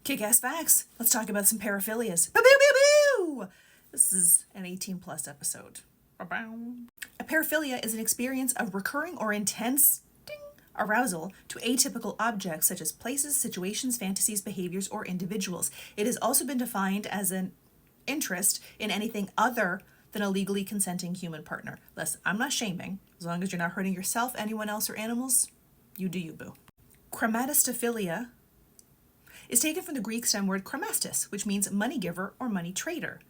Kick-ass facts. Let's talk about some paraphilias. Pew, pew, pew, pew! This is an 18 plus episode. A paraphilia is an experience of recurring or intense arousal to atypical objects such as places, situations, fantasies, behaviors, or individuals. It has also been defined as an interest in anything other than a legally consenting human partner. Listen, I'm not shaming. As long as you're not hurting yourself, anyone else, or animals, you do you, boo. Chrematostophilia is taken from the Greek stem word chremastos, which means money giver or money trader.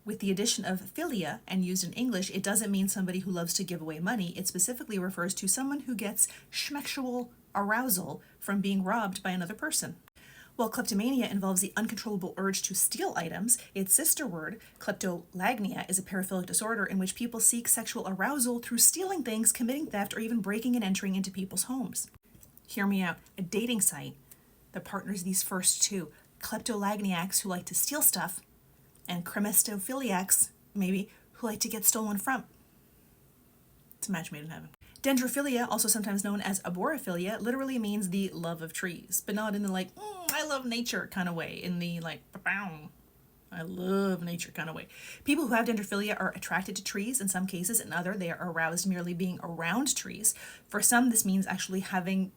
With the addition of philia and used in English, it doesn't mean somebody who loves to give away money. It specifically refers to someone who gets schmexual arousal from being robbed by another person. While kleptomania involves the uncontrollable urge to steal items, its sister word, kleptolagnia, is a paraphilic disorder in which people seek sexual arousal through stealing things, committing theft, or even breaking and entering into people's homes. Hear me out. A dating site that partners these first two, kleptolagniacs who like to steal stuff, and chremestophiliacs, maybe, who like to get stolen from. It's a match made in heaven. Dendrophilia, also sometimes known as aborophilia, literally means the love of trees, but not in the like, I love nature kind of way, in the like, I love nature kind of way. People who have dendrophilia are attracted to trees in some cases, in other they are aroused merely being around trees. For some, this means actually having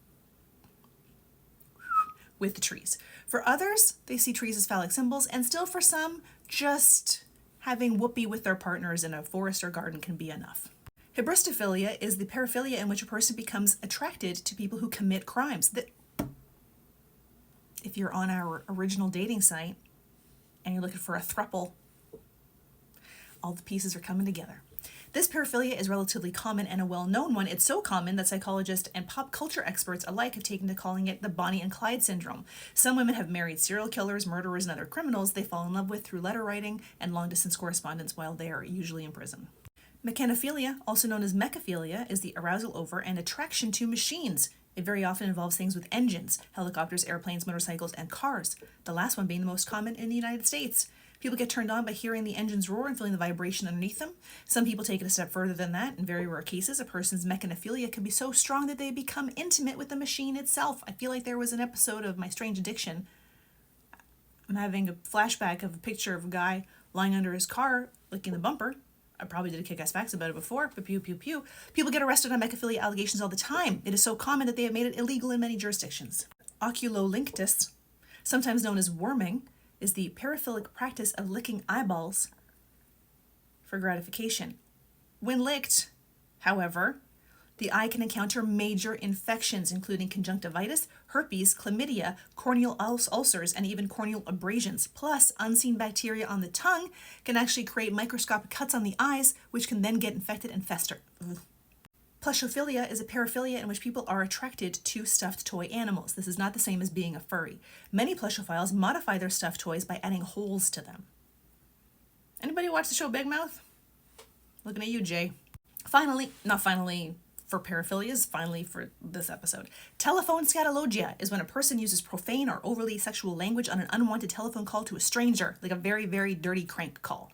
with the trees. For others, they see trees as phallic symbols, and still for some, just having whoopee with their partners in a forest or garden can be enough. Hybristophilia is the paraphilia in which a person becomes attracted to people who commit crimes. If you're on our original dating site and you're looking for a throuple, all the pieces are coming together. This paraphilia is relatively common and a well-known one. It's so common that psychologists and pop culture experts alike have taken to calling it the Bonnie and Clyde syndrome. Some women have married serial killers, murderers, and other criminals they fall in love with through letter writing and long-distance correspondence while they are usually in prison. Mechanophilia, also known as mechaphilia, is the arousal over and attraction to machines. It very often involves things with engines, helicopters, airplanes, motorcycles, and cars, the last one being the most common in the United States. People get turned on by hearing the engines roar and feeling the vibration underneath them. Some people take it a step further than that. In very rare cases, a person's mechanophilia can be so strong that they become intimate with the machine itself. I feel like there was an episode of My Strange Addiction. I'm having a flashback of a picture of a guy lying under his car, licking the bumper. I probably did a kick-ass facts about it before, but pew, pew, pew. People get arrested on mechaphilia allegations all the time. It is so common that they have made it illegal in many jurisdictions. Oculolinctus, sometimes known as worming, is the paraphilic practice of licking eyeballs for gratification. When licked, however, the eye can encounter major infections, including conjunctivitis, herpes, chlamydia, corneal ulcers, and even corneal abrasions. Plus, unseen bacteria on the tongue can actually create microscopic cuts on the eyes, which can then get infected and fester. Plushophilia is a paraphilia in which people are attracted to stuffed toy animals. This is not the same as being a furry. Many plushophiles modify their stuffed toys by adding holes to them. Anybody watch the show Big Mouth? Looking at you, Jay. Finally for paraphilias, finally for this episode. Telephone scatologia is when a person uses profane or overly sexual language on an unwanted telephone call to a stranger, like a very, very dirty crank call.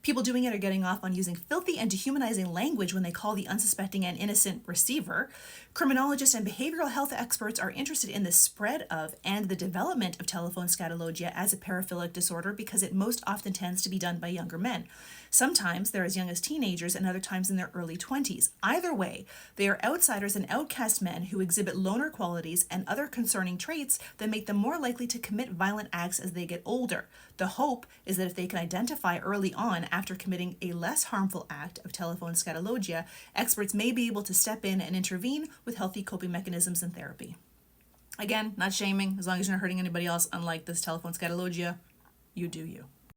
People doing it are getting off on using filthy and dehumanizing language when they call the unsuspecting and innocent receiver. Criminologists and behavioral health experts are interested in the spread of and the development of telephone scatologia as a paraphilic disorder because it most often tends to be done by younger men. Sometimes they're as young as teenagers and other times in their early 20s. Either way, they are outsiders and outcast men who exhibit loner qualities and other concerning traits that make them more likely to commit violent acts as they get older. The hope is that if they can identify early on after committing a less harmful act of telephone scatologia, experts may be able to step in and intervene with healthy coping mechanisms and therapy. Again, not shaming, as long as you're not hurting anybody else, unlike this telephone scatologia, you do you.